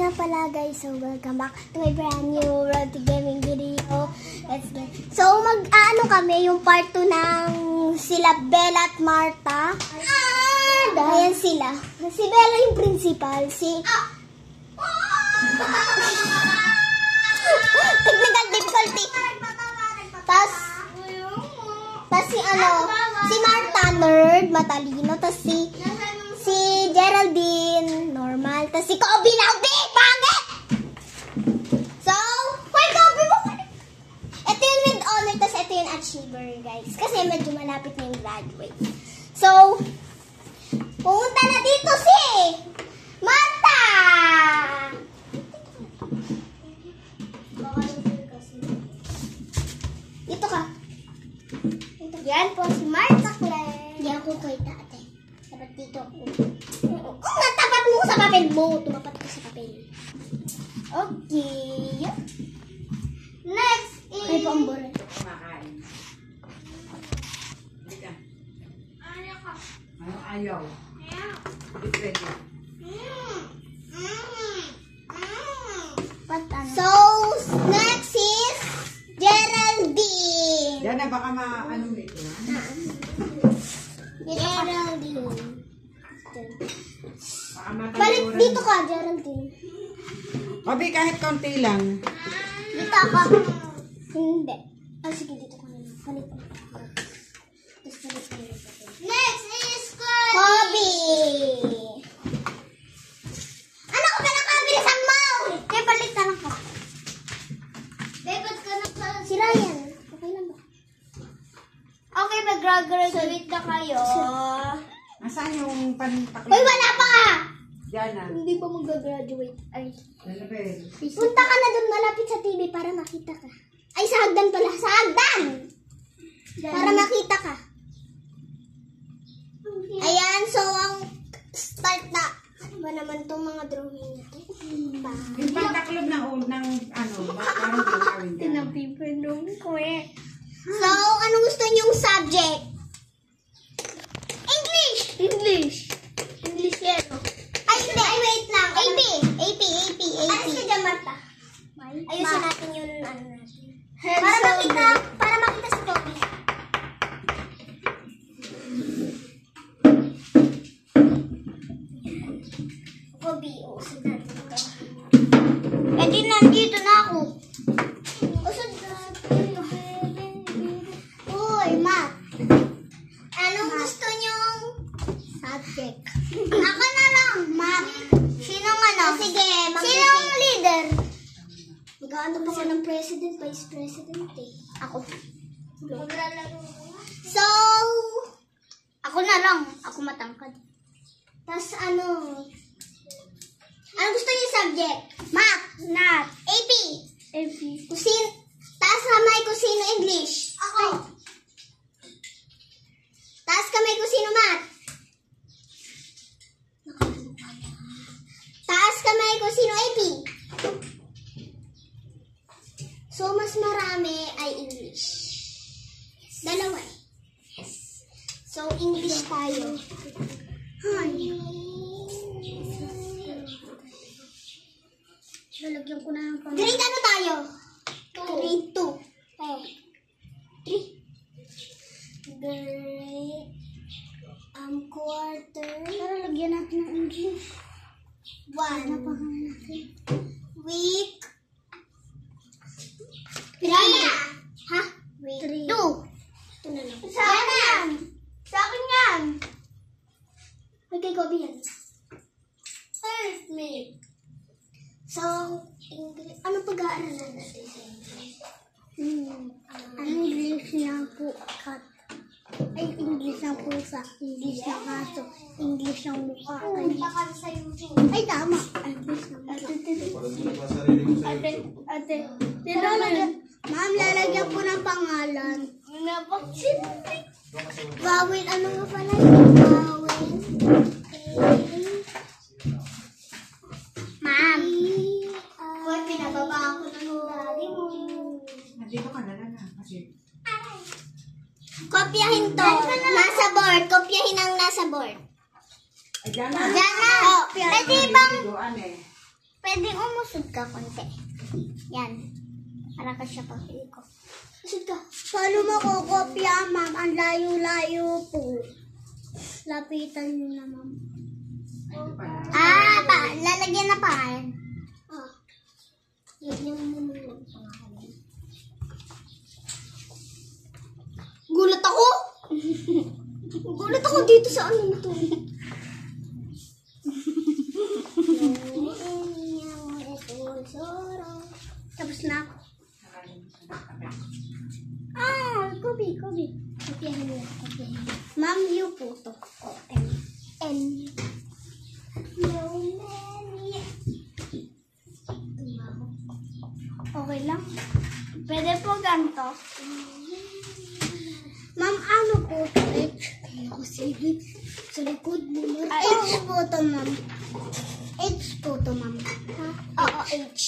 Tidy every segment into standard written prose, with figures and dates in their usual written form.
nga pala guys, so welcome back to my brand new Road to Gaming video. Let's get. So mag-ano kami yung part 2 ng sila Bella at Marta. Ayan sila. Si Bella yung principal, technical difficulty. Tas si Marta nerd, matalino, tas si Geraldine, normal. Tapos si Kobe Laude, pangit! So, why Kobe mo? Ito yung with honor, tapos ito yung achiever, guys. Kasi medyo malapit na yung graduate. So, pumunta na dito si Marta! Dito ka. Yan po si Marta Claire. Yan ko kay tate. Dapat dito ako. Kung natapat mo sa papel mo, tumapat ka sa papel. Okay. Next is... Ay, pambora. Ayaw. So, next is Geraldine. Yan na, baka ano ito. Geraldine. Baka Balik dito ka, Geraldine. Kobe, kahit konti lang. Dito ako. Hindi. Oh, sige, dito ko na lang. Balik ko. Next is Kobe. Ano ko ba nakabilisan mo? Kaya balik ka lang ka. Dapat ka na sa... Si Ryan. Okay lang ba? Okay, mag-graduate na kayo. Nasaan yung pantaklo? Uy, wala pa! Diyan na. Hindi pa mag-graduate. Ay. Punta ka na dun malapit sa TV para makita ka. Ay, sa hagdan pala. Sa hagdan! Para makita ka. Ayan, so ang start na. Ano ba naman itong mga drawing natin? Yung pantaklob ng parang gagawin dyan. Tinapipinong ko eh. So, anong gusto niyong subject? English! English yan. Ay, hindi. Ay, wait lang. AP. Ay, si Jamarta. Ayusin natin yung ano natin. Para makita si Toby. Toby, usod natin ito. Eh, di nandito na ako. Usod natin. Uy, Matt. Anong gusto niyong subject? Ako na lang, Matt. Sinong ano? Sige, sinong leader? Mag-ano pa ko ng president, vice president eh. Ako. So, ako na lang. Ako matangkad. Tapos ano gusto niyo subject? Math. Nat. AP. Taas kamay ko sino English? Ako. Taas kamay ko sino Math? Taas kamay ko sino AP? So, mas marami ay English. Dalawa. Yes. So, English tayo. Hi. Lalagyan ko na ng pangalan. Grade ano tayo? Grade 2. Okay. 3. Grade quarter. Lalagyan natin ng English. 1. Week. 3. Ha? Week 3. 2. Ito na lang. Sa akin. Sa akin yan. Okay, Kobe yan. First me. So, English. Ano pag-aaralan natin sa English? English na po kat. Ay, English ng pusa. English ng aso. English ng mukha. Ay, tama. English ng mukha. Ate. Ma'am, lalagyan po ng pangalan. Gawin. Ano nga pala yung gawin? Ma'am. Hoy, pinababa ako ng daddy mo. Nandito ka na lang kasi. Kopyahin to. Nasa board. Kopyahin ang nasa board. Ay, dyan na. Dyan na. Pwede bang... Pwede umusod ka konti. Yan. Para ka siya pag-ili ko. Usod ka. Paano makokopya, ma'am? Ang layo-layo po. Lapitan niyo na, ma'am. Lalagyan na pa yan. Yan yung pangalan. Gulat ako! Gulat ako dito sa ano nito. Tapos na ako. Kobe. Kopiyahin mo. Ma'am, you po to. N. Okay lang. Pwede po ganito. Ma'am, ano po to? H. Ako sige. Sa likod mo. H po to, ma'am. H po to, ma'am. Oo, H.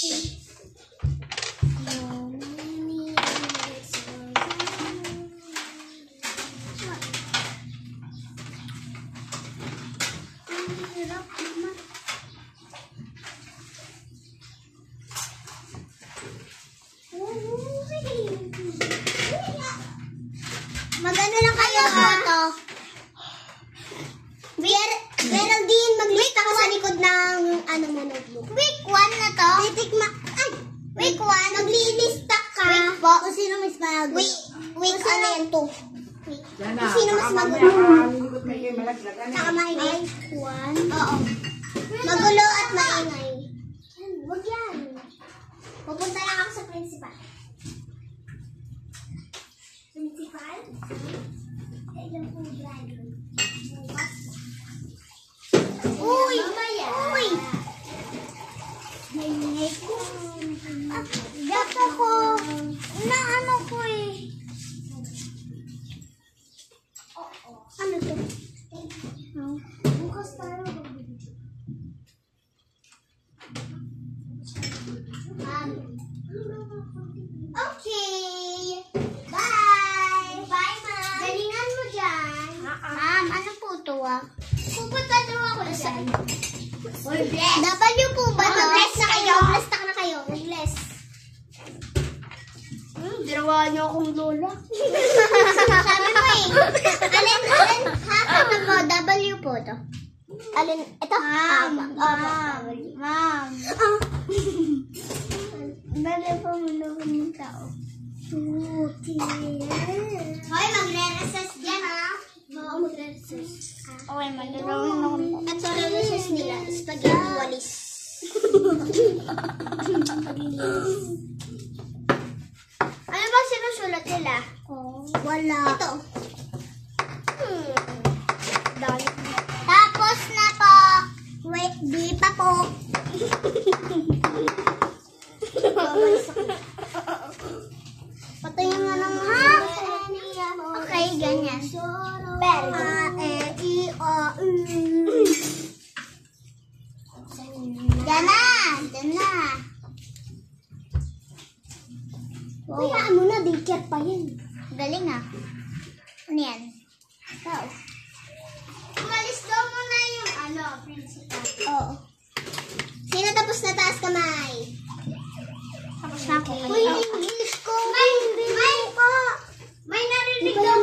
Magano lang kayo photo. Geraldine, maglista ka sa likod ng ano mo notebook. Week 1 na to. Week 1, maglilista ka. Week po. Kung sino mas mag... Week ano yan to? Yan na. Kung sino mas mag... Nakalikot kayo malaglagan. Saka maingay. Week 1. Oo. Magulo at maingay. Huwag yan. Pupunta lang ako sa principal. Principal? Ayun po, driver. Uy! Uy! Maingay ko. Dapat ko. Na ano ko eh. Ano to? Bukas tayo. Okay. Bye. Bye, ma'am. Galingan mo dyan. Ma'am, ano po to pupunta daw ako dyan. W po ba to? Bless na kayo. Bless na kayo. Bless. Ginawa niyo akong lola. Sabi mo eh. Alin, hapon mo, W po to. Alin, ito? Ma'am. Bale po muna ko ng tao. Hoy, magre-recess dyan ha. Oo, magre-recess. Okay, magre-recess na ako. At sa recess nila, spaghetti walis. Ano ba sinusulat nila? Wala. Ito. Tapos na po. Wait, di pa po. Patayin nga ng okay, ganyan. Diyan na. Hayaan mo na, daycare pa yan. Galing ah. Ano yan? Ikaw. Umalis daw muna yung principal. Oo. Sino tapos na taas kamay? Tapos na ako. Uy, English ko. May narinig daw.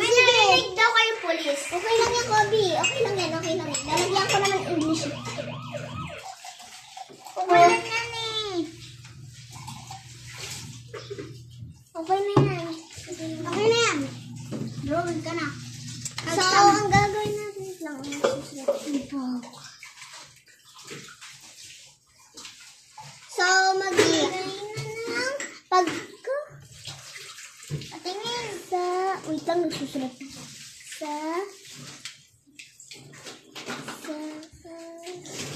May narinig daw kayong police. Okay lang yan, Kobe. Okay lang yan. Lalagyan ko naman English. Okay lang yan eh. Okay na yan. Drawing ka na. So, ang gagawin natin lang. So, mag-iingay na lang. Patingin sa... Wait lang, nagsusulat na.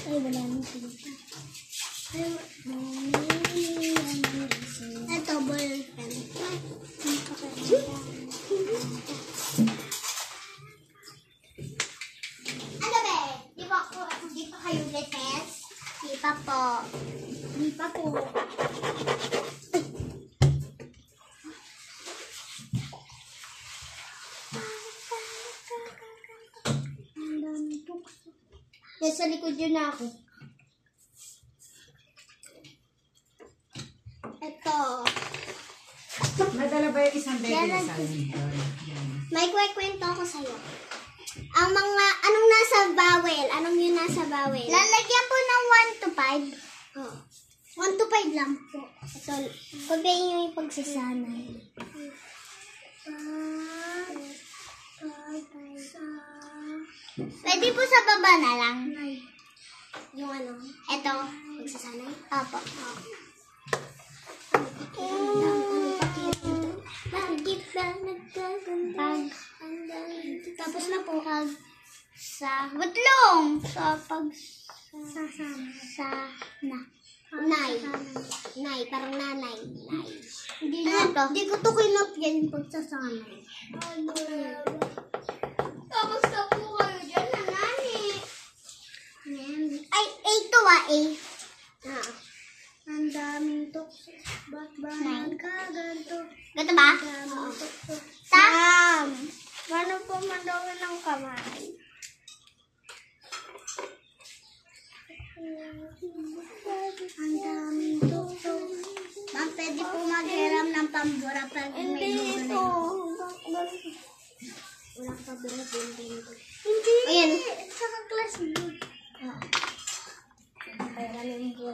Ay, wala nang sulat. Ito, ball pen. Ano ba? Di pa kayo recess? Di pa po. Nasa likod yun na ako. Nadala ba yung isang baby Yan. sa Yan. May kwento ako sa'yo. Ang mga, anong nasa bawel? Anong yun nasa bawel? Lalagyan po ng 1 to 5. Oh. 1 to 5 lang po. Ito, pagkain nyo yung pagsasanay. Pwede po sa baba na lang. Yung ano? Ito, pagsasanay? Apo. Bakit ba nagkagandang? Tapos na po. Sa butlong. Sa nay. Nay, parang nanay. Nay. Hindi ko to kinap yan pagsasanay. Tapos na po kayo dyan, nanani. Ay, A to A. Ang daming tukso. Ba't ba nagkaganto? Ganto ba? Oo. Tam! Paano po mandawin ng kamay? Ang daming tukso. Ma'am, pwede po maghiram ng pambura pag may lugar na wala ka pambura po yung ganito. Hindi. Ayan. Sa kaklas mo. Oo. Ay, alam mo.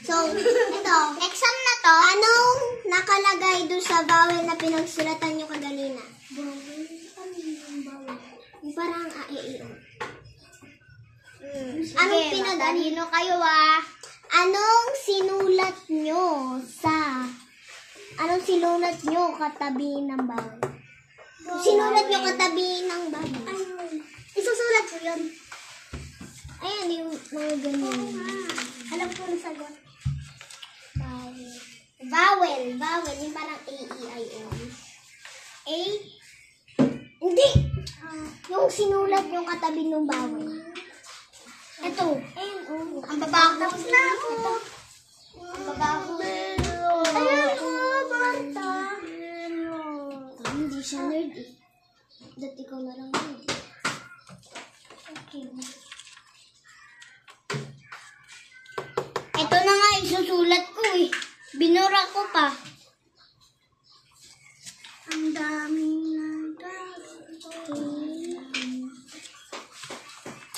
So, ito, exam na to. Anong nakalagay doon sa bawel na pinagsulatan nyo kagalina? Bawel? Ano yung bawel? Yung parang A-E-O. Anong pinag-alino kayo Anong sinulat nyo katabi ng bawel? Sinulat nyo katabi ng bawel. Isusulat ko yun. Ayan, yung mga ganyan. Alam ko ang sagot. Vowel. Yung parang A-E-I-O. A? Hindi! Yung sinulat yung katabi ng vowel. Ito. Ang babaho. Tapos na ako. Ang babaho. Ayan o, Marta. Hindi siya nerd eh. Dati ko na lang nerd. Okay. Ito na nga, isusulat ko eh. Binura ko pa. Ang daming nagkaganto.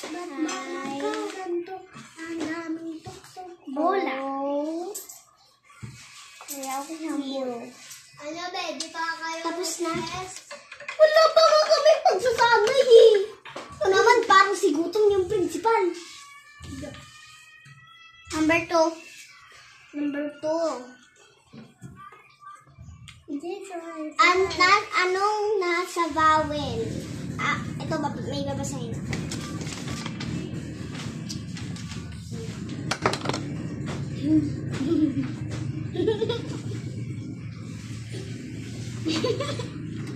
Ba't ba nagkaganto? Ang daming tukso. Bola. Kaya ako siyang bola. Ano ba, di pa kayo? Tapos na? Wala pa nga kami pagsasanay eh. Ito naman, parang si Gutom yung principal. Number 2. Anong nasa vowel? Ito ba, may babasahin.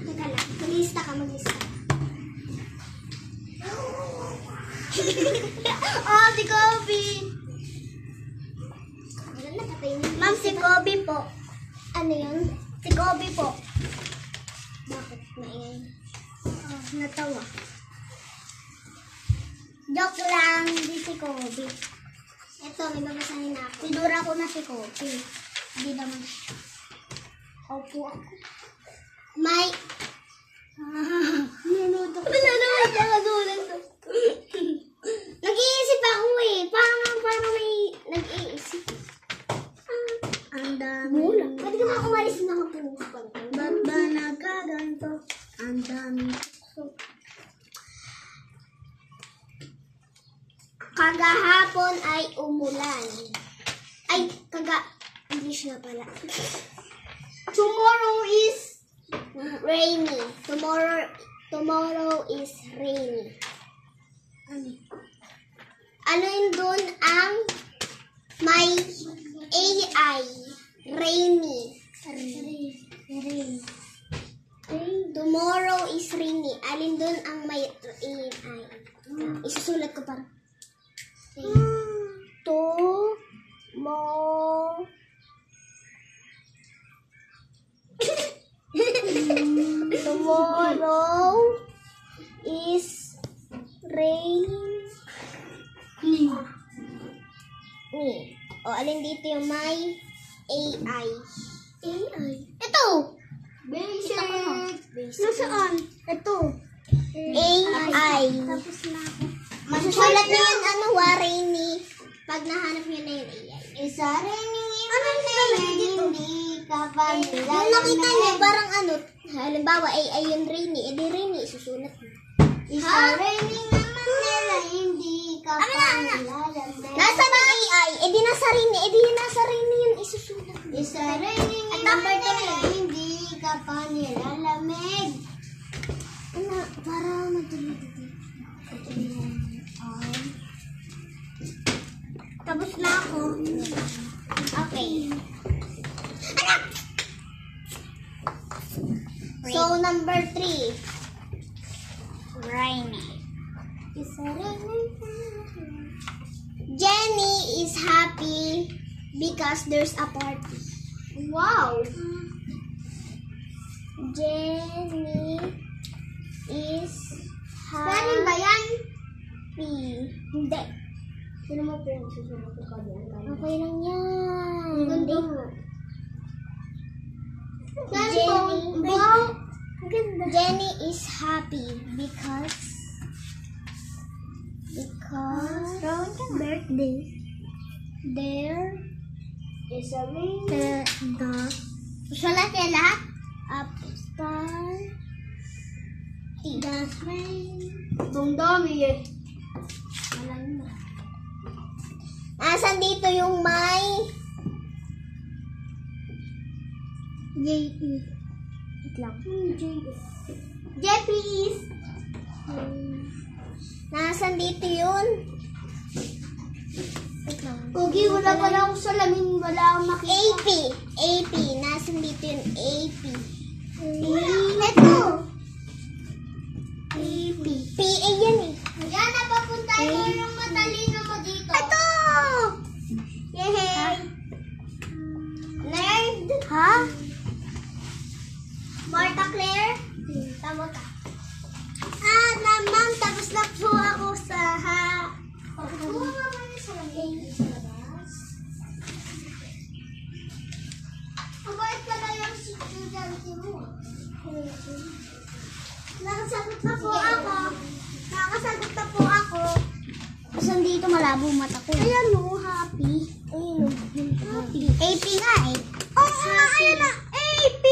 Teka lang, maglista ka. Oh, si Kobe! Ma'am, si Kobe po. Ano yun? Si Kobe po. Bakit maingay? Oh, natawa. Joke lang, di si Kobe. Ito, may babasahin na ako. Pinura ko na si Kobe. Hindi naman siya. Opo ako. May... Nanutok. Wala naman siya kagulan to. Nag-iisip ako eh. Parang may nag-iisip. Ang dami. Mula. Pwede ka mga umalis na kapunupan. Ba't ba nagkaganto? Ang dami. Kagahapon ay umulan. Ay, English na pala. Tomorrow is rainy. Tomorrow is rainy. Ano yun doon ang may AI? Rainy. Tomorrow is rainy. Alin doon ang may AI? Isusulat ko para. Tomorrow is rainy. O, alin dito yung may AI. AI? Ito! Basic. Nasaan? Ito. AI. Tapos na ako. Masusulat niyo yun, Rainy. Pag nahanap niyo na yun, AI. Isa Rainy. Hindi ka pa nila. Yung nakita niyo, parang halimbawa, AI yung Rainy. Di Rainy, isusulat niyo. Isa Rainy naman nila, hindi ka pa nila. Nasa na AI? Di nasa Rainy. Di nasa Rainy yun, isusulat niyo. Isa Rainy naman nila, hindi ka pa nila lamig. Para matuloy. Tapos na ako. Okay. Anak! So, number 3. Rainy. Jenny is happy because there's a party. Wow! Jenny is happy. Ba yan? Hindi. Sino mo po yung susunod ko kanya? Okay lang yan. Hindi mo. Jenny is happy because birthday. There is a ring. Sulat niya lahat? Upstar. That's rain. Itong dami eh. Asan dito yung may JP? Wait lang. JP's. Nasaan dito yun? Wait lang. Pogi, wala pala akong salamin. Wala akong makita. AP. Nasaan dito yung AP? Ito. AP. PA yan eh. Yan, napapunta yung matalino mo dito. Ito! Yehey! Nerd? Ha? Marta Claire? Tama ka. Ma'am, tapos na po ako sa Kuha mo naman sa labas. Ang bait pala yung estudyante mo. Nakasagot na po ako. Saan dito malabo mata ko? Ayan o, happy. Ayun o, happy. AP nga eh. Ayun na, AP!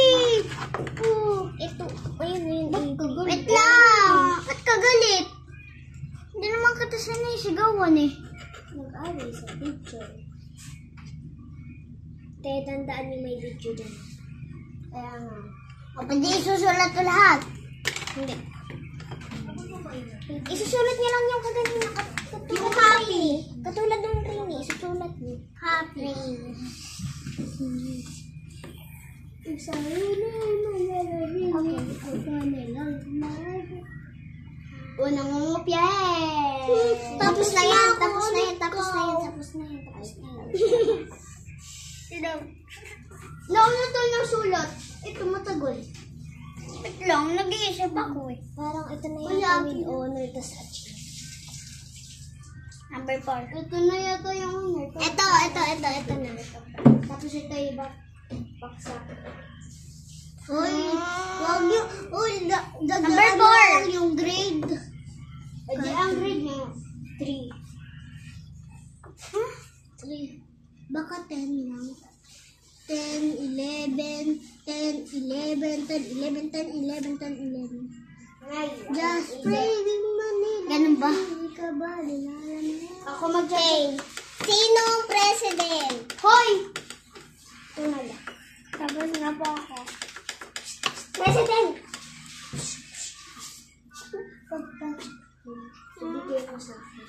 Ito, ayun yung AP. Wait lang! Ba't kagalit? Hindi naman kita sanay sigawan eh. Nag-aral sa picture. Kaya tandaan niyo may video dyan. Kaya nga. Hindi isusulat ko lahat. Hindi. Isusulat niya lang yung kaganina. Yung happy. Katulad ng Rainy. Isusulat niyo. Happy. Unang ngumupya eh. Tapos na yan. Nauna to ng sulat. Ito matagal. Wait lang, nag-iisip ako eh. Parang ito na yung with honor to such. Number 4. Ito na yata yung honor. Ito na. Tapos ito yung baksa. Uy, wag yung, number 4. Yung grade. Ang grade niya. 3. Huh? 3. Baka 10 lang. 10, 11, 10, 11, 10, 11, 10, 11, 10, 11. Just pray with money. Ganun ba? Ako mag-say. Sinong president? Hoy! Ito na lang. Tapos na po ako. President! Bigay ko sa akin.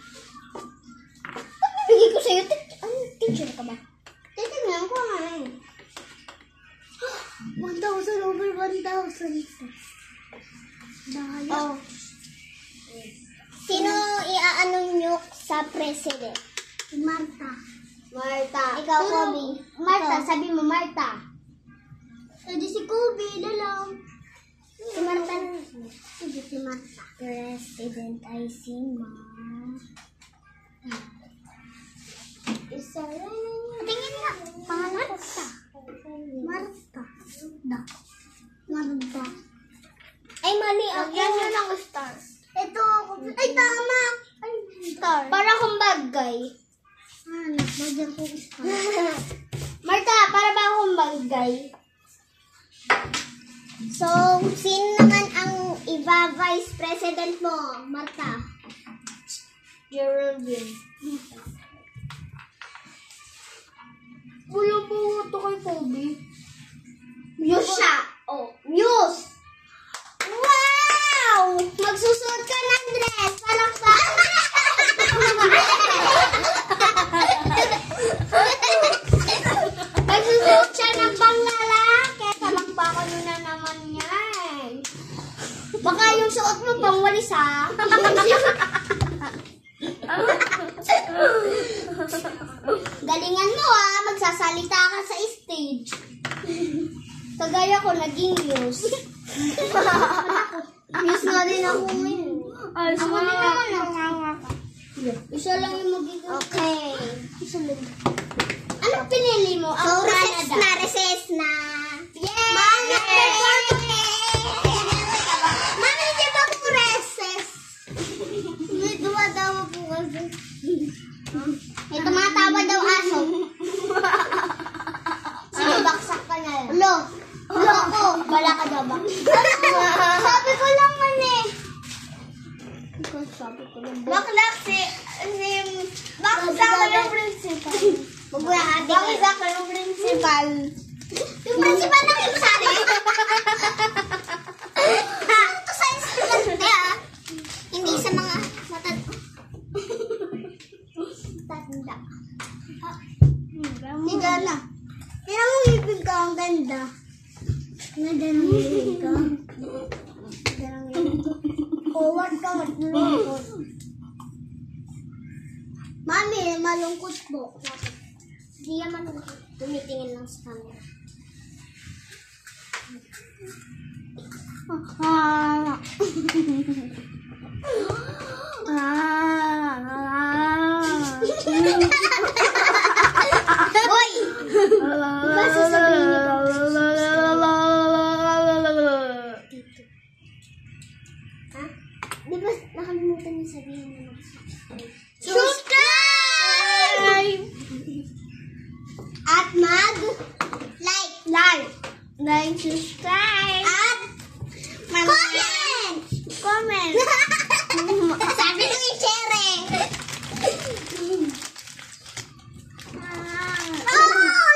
Ba't bibigay ko sa'yo? Teacher ka ba? Titignan ko nga eh. 1,000 over 1,000. Dahil. Oh. Sino iaano nyo sa president? Marta. Ikaw, Kobe. Marta, sabi mo Marta. Hindi si Kobe, lalang. Si Marta. Hindi si Marta. President ay si Tingin nga. Pangalan ka. Maganda. Ay, mali ako. Yan yun ang star. Ito ako. Ay, tama. Ay, star. Para akong bagay. Bagyan ko star. Marta, para ba akong bagay? So, sino naman ang vice president mo, Marta? Geraldine. Wala po ito kay Kobe. Muse siya. Oh, Muse. Wow! Magsusuot ka ng dress. Parang sa... Magsusuot siya ng panglalaki. Talakpakan mo na naman yan. Baka yung suot mo pang walis, ha? Galingan mo, ha? Magsasalita ka sa stage. Kagaya ko, naging Muse. Muse nga din ako ngayon. Ako din naman ako. Isa lang yung magiging. Okay. Isa lang. Anong pinili mo? So, recess na. Yay! Mami, Mami, di ba po recess? May dumatawa po kasi. May tumatawa daw aso. Sige, baksak ka na lang. Ulo. Ulo ko. Bala ka daw ba? Sabi ko lang man eh. Baksak si... Baksak ka ng principal. Baksak ka ng principal. Yung principal lang yung sabi. Ito sa estudyante ah. Hindi sa mga matanda. Higa na. Kaya mo ibig ka ang ganda. Ganda ng ibig ka. Ganda ng ibig ka. Forward ka, malungkot. Mami, malungkot po. Hindi yan malungkot. Tumitingin lang sa camera. Hoy! Diba sasabihin ni Papa? Ha? Diba nakalimutan niya sabihin na subscribe! At like, subscribe, at comment! Sabi ko yung chere!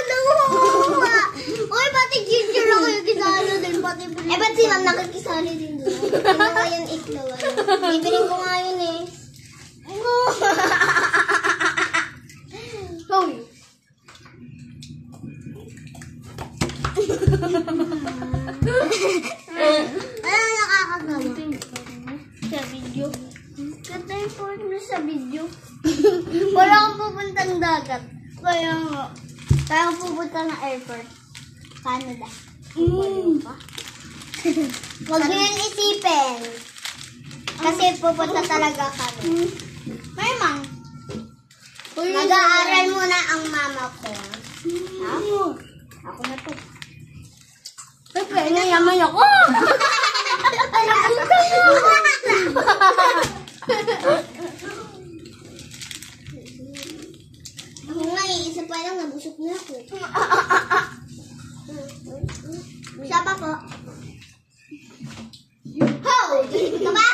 Luha! Uy, pati ginger ako yung kisalo din. Eh, ba't si ma'am nakikisali din doon? Ano nga yung itlog? Bibiling ko nga yun eh. Hoy! Ano nakakagawa? Sa video. Katay po na sa video. Wala akong pupuntang dagat. Kaya nga. Kaya akong pupunta ng airport. Canada. Huwag nyo yan isipin. Kasi pupunta talaga kami. May mang. Mag-aaral muna ang mama ko. Ha? Ako na to. Pepe, nayaman ako. Ako nga isa pa lang, nabusok na ako. Siya pa po. Ho! Galing ka ba?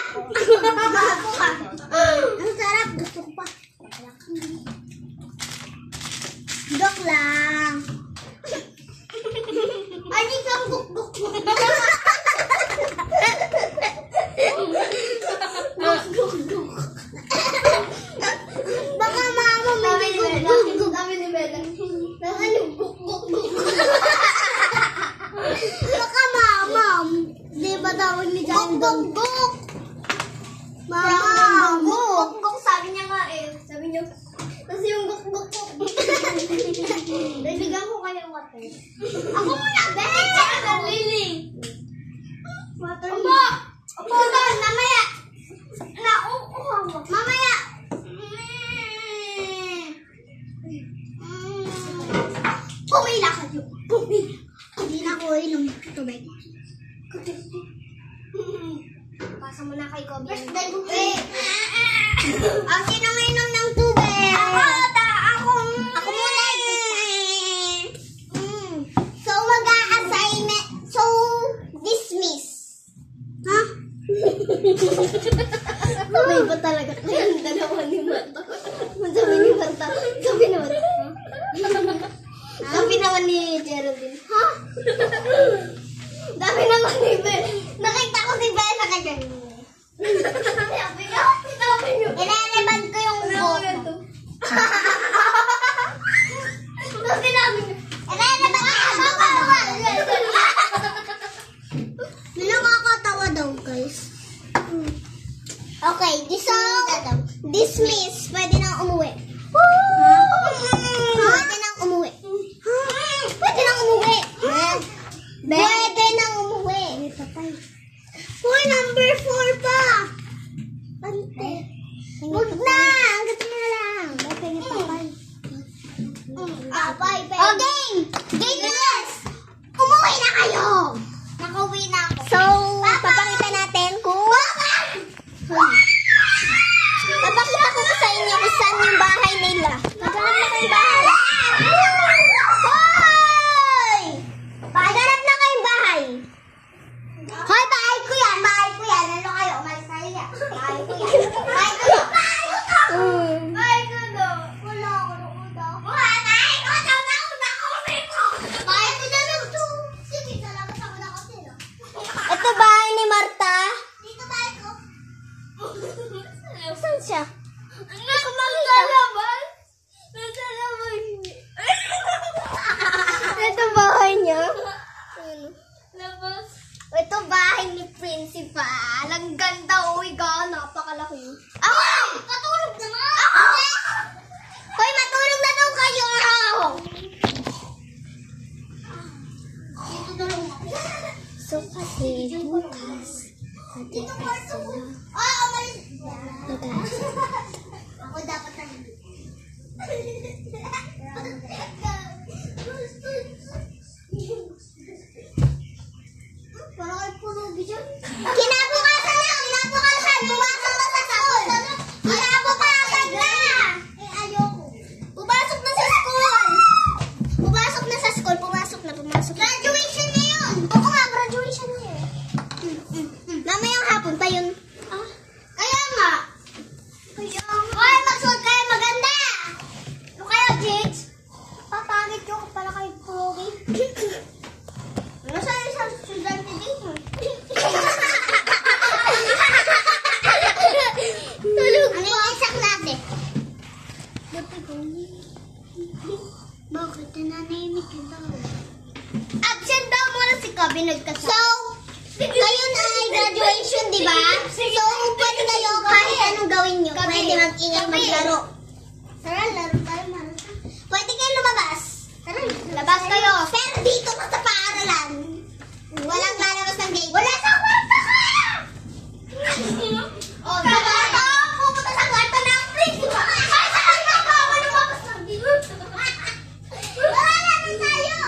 Mahapo ka. Ang sarap, gusto ko pa. Dok lang. Ay, di kang guk-guk. Guk-guk-guk. Baka mama may guk-guk. Kami ni Bella. Baka yung guk-guk-guk. Baka mama. Di ba tawag ni Jan? Guk-guk-guk. Mama. Guk-guk. Sabi niya nga eh. Sabi niya. Kasi yung guk-guk-guk. Bibigyan ko kayo water. Ako muna, Ben! Lily! Water. Opo! Opo doon, mamaya! Mamaya! Pumila kayo! Pumila! Hindi na ko inom. Kobe. Ang sinong-inom ng tubig. Ako muna. So, mag-a-assignment. So, dismiss. Ha? Sabay ba talaga kayong dalawa ni Marta? Sabi ni Marta. Sabi naman ni Geraldine. Ha? Sabi naman ni Ben. Nakita ko si Ben na kanya. Sabi niyo. Ineleban ko yung buhok. Sabi namin. Ineleban ko yung buhok. Nakakatawa daw, guys. Okay, dismiss. Pwede nang umuwi. Pwede nang umuwi. Pwede nang umuwi. Pwede nang umuwi. Uy, number 4 pa. Ante. Huwag na. Hanggat mo na lang. Papay. Oh, game. Game. Umuwi na kayo. Nakauwi na ako. So, papakita natin kung... Papakita ko sa inyo kung saan yung bahay nila. Maghanap na kayong bahay. Hoy! Maghanap na kayong bahay. Hoy, bahay ko yan. Ano kayo? Umalis kayo yan. Bahay ko yan. Bahay ko daw. Wala ako na udaw. Bahay ko daw. Bahay ko daw. Sige, salamat ako na kasi. Ito bahay ni Marta. Dito bahay ko. Saan siya? Hindi ko makita. Nasa labas. Ito bahay niya. Labas. Ito bahay ni Principal. Ang ganda. Uy, napakalaki. Ako! Matulog naman! Ako! Hoy, matulog na daw kayo! Dito na lang ako. So, kasi bukas. Dito kwarto ko. Umalis. Ako dapat nandito. Parang ay puno dyan. Kinabukasan na! Pumasok na sa school! Kinabukasan na! Ayoko. Pumasok na sa school! Pumasok na. Graduation na yun! Oo nga, graduation na yun. Mamayang hapon pa yun. Kaya nga. Hoy, magsuot kayo maganda! Ano kayo, Jigs? Papangit ko pala kayo pogi. Ano sa'yo isang estudyante dito? Tulog pa. Ano yung isang klase? Bakit? Nananahimik yun daw. Absent daw muna si Kobe nagkasal. So, ngayon ay graduation, di ba? So, pwede kayo kahit anong gawin nyo. Pwede mag-ingay maglaro. Tara, laro tayo, Marta. Pwede kayo lumabas. Tara, labas kayo. Pero dito ka sa paaralan. Walang lalabas ng gate. Wala sa kwarto ka! Oh, sa kwarto! Pupunta sa kwarto ng principal! Ay, saan ka ba? Lumabas ng gate. Wala natin tayo!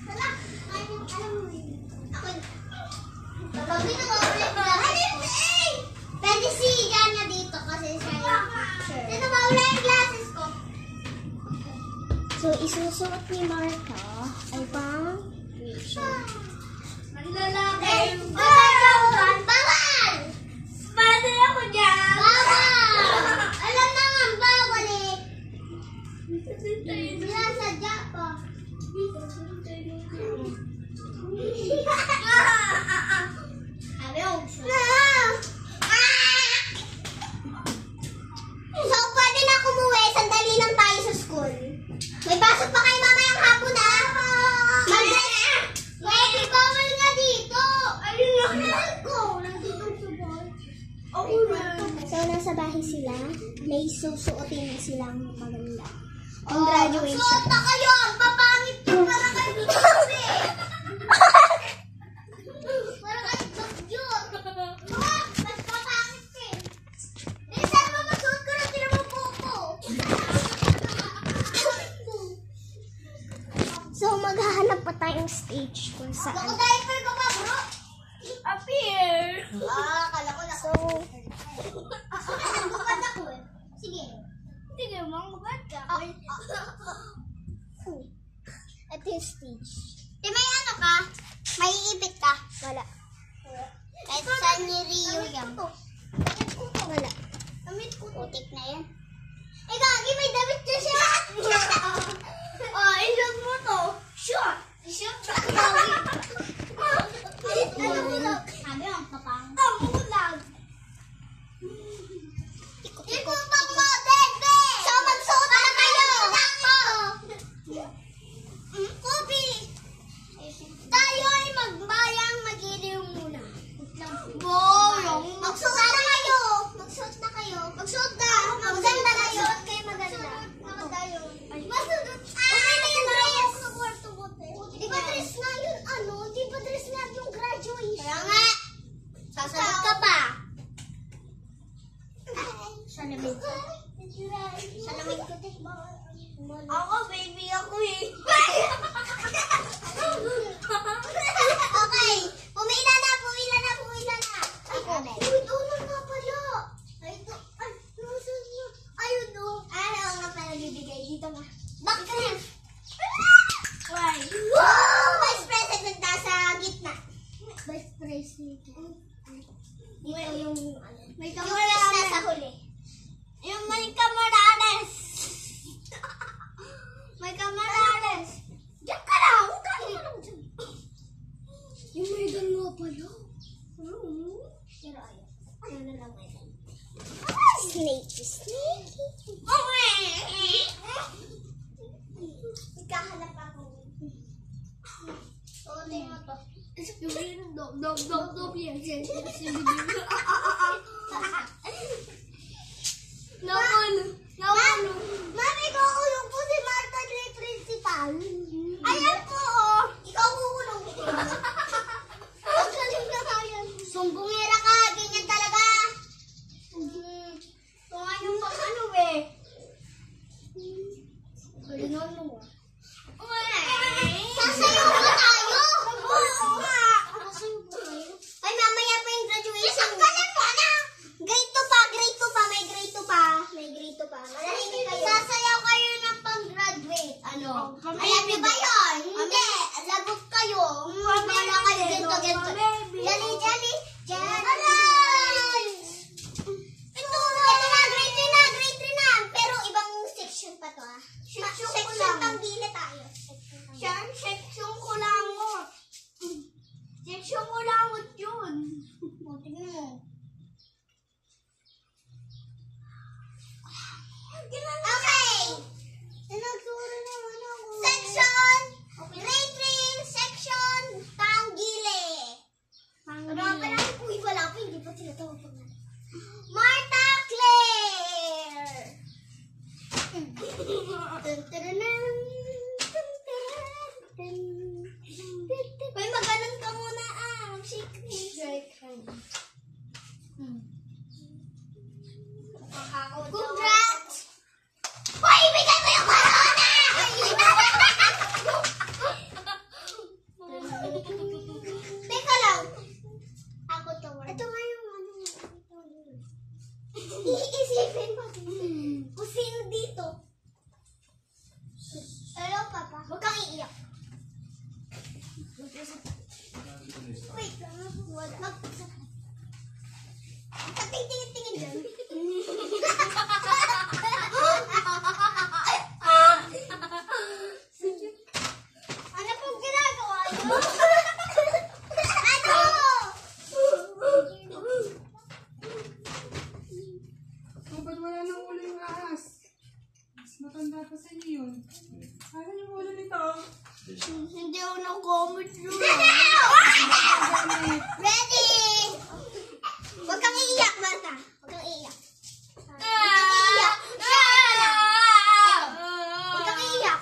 Tara, alam mo yun. Ako yun. Kapag pwede si Gana dito kasi siya yung teacher. Sino ba wala yung glasses ko? So, isusuot ni Marta ay pang tuition. Lalaki. Bawal! Bawal! Bawal ako dyan! Bawal! Alam naman, bawal eh. Wala sadya pa. So, pwede na umuwi. Sandali lang tayo sa school. May pasok pa kayo mamayang hapon na. Pwede bawal nga dito. Ayun lang ko. Nandito sa bahay. So, nasa bahay sila. May susuotin silang maganda. Ang graduation. Suot na kayo. Ang papangit yung para kayo dito. Para kayo dito. Mas papangit eh. Saan mo masuot ko na tinamupo? So, maghahanap pa tayong stage kung saan. Ako diaper ko pa, bro. Up here. Kala ko na. So, Ito yung stage. Di may ano ka? May iipit ka? Wala. Kahit saan ni Rio yan. Wala. Putik na yan. Eh, Gagi, may damit na siya. Isot mo to. Shot. Shot. Ano mo lang? Sabi ang papang. Ang mulag. Ikot mo, Dede. So, magsuot na kayo. Kobe. Tayo ay magbayang mag-iliw muna. Magsuot na kayo. Magsuot na kayo. Magsuot na. Maganda na yun. Kayo maganda. Maganda yun. Masudot. Okay na yun, Reyes. Di ba dress na yun, ano? Di ba dress na yung graduation? Kaya nga. Sasagot ka pa. Salamin ko. Salamin ko, te. Ako, baby ako eh. Okay. Pumila na. Uy, doon nga pala. Ayun o. Ano nga pala bibigay dito nga. Bakit? Wow! Vice President nasa gitna. Vice President. Dito yung ano. May kamarades. Nasa huli. Yung may kamarades. May kamarades. Diyan ka lang. Huwag ka lang dyan. Yung may ganga pala. Pero ayaw. Ayaw na lang ngayon. Snake. Ikahanap ako. Tuloy mo to. Dog. Yan. Nawalo. Mami, kukulong po si Marta ni Principal. Ayan po, oh. Ikaw kukulong. Sumbungera ka, ganyan talaga. Kung anong pag-ano eh. Kalinono. Sasayaw ba tayo? Oo nga. Ay, mamaya pa yung graduation. Kalan mo na. Grade 2 pa. May grade 2 pa. Manahimik kayo. Sasayaw kayo ng pang-graduate. Ano? Alam niyo ba yun? Hindi. Lagot kayo. Wala kayo ganito. Jali. Aray! Ito na, grade 3 na. Pero ibang section pa to, ah. Section panggila tayo. Section ko langot. Section ko langot yun. Tingnan mo. Okay. Section. Grade 3, section panggili. Uy, wala pa. Hindi pa sila tawag pa. Marta Claire. Uy, maganon ka muna, ah. Shake hand. Congrats! Uy, ibigay mo yung corona! Teka lang. Ako to. Ito nga yung ano. Iisipin mo. Kung sino dito. Hello, Papa. Huwag kang iiyak. Wait. Tingin dyan. Ano pong ginagawa nyo? Ano? Ba't wala nang ulo yung ahas? Mas matanda pa sa inyo yun. Saan yung ulo nito? Hindi ako na-comment yun. Ready? Huwag kang iiyak, Marta. Huwag kang iiyak. Huwag kang iiyak.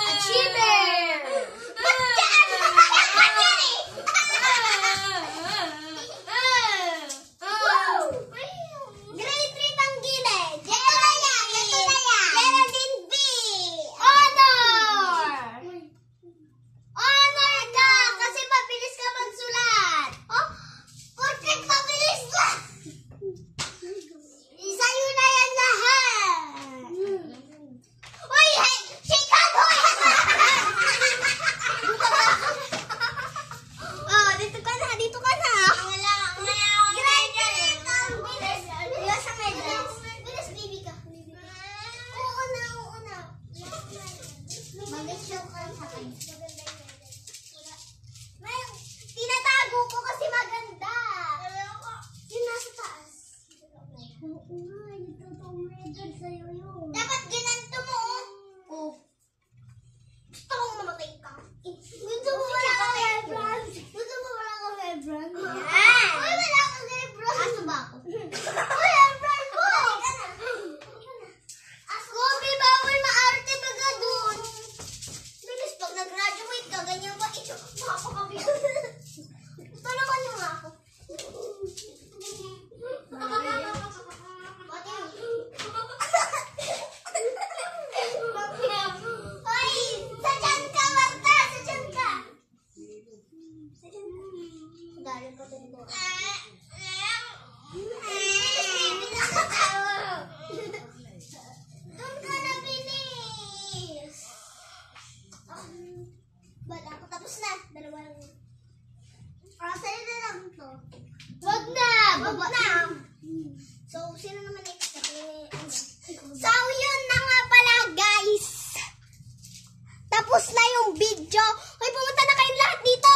Achiever! Ba't dyan? Grade 3 Tanggile. Geraldine B. Honor! Honor ka! Kasi mabilis ka magsulat. Oh, porket mabilis ka! tapos na yung video. Hoy, pumunta na kayong lahat dito.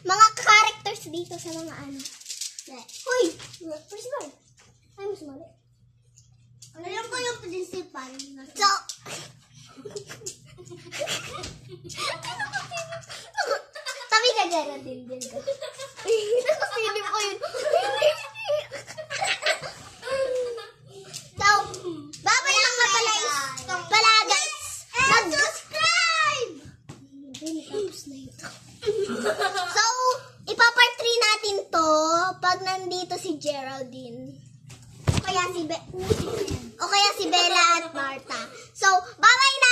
Mga characters dito sa mga ano. Hoy, principal. Ay, mas mali. Alam ko yung principal. So, tabi ka dyan, din ka. Nakasilip ko yun. So, babay lang nga pala guys. Mag-subscribe! Tapos na ito. So, ipapart 3 natin to pag nandito si Geraldine. O kaya si Bella at Martha. So, babay na!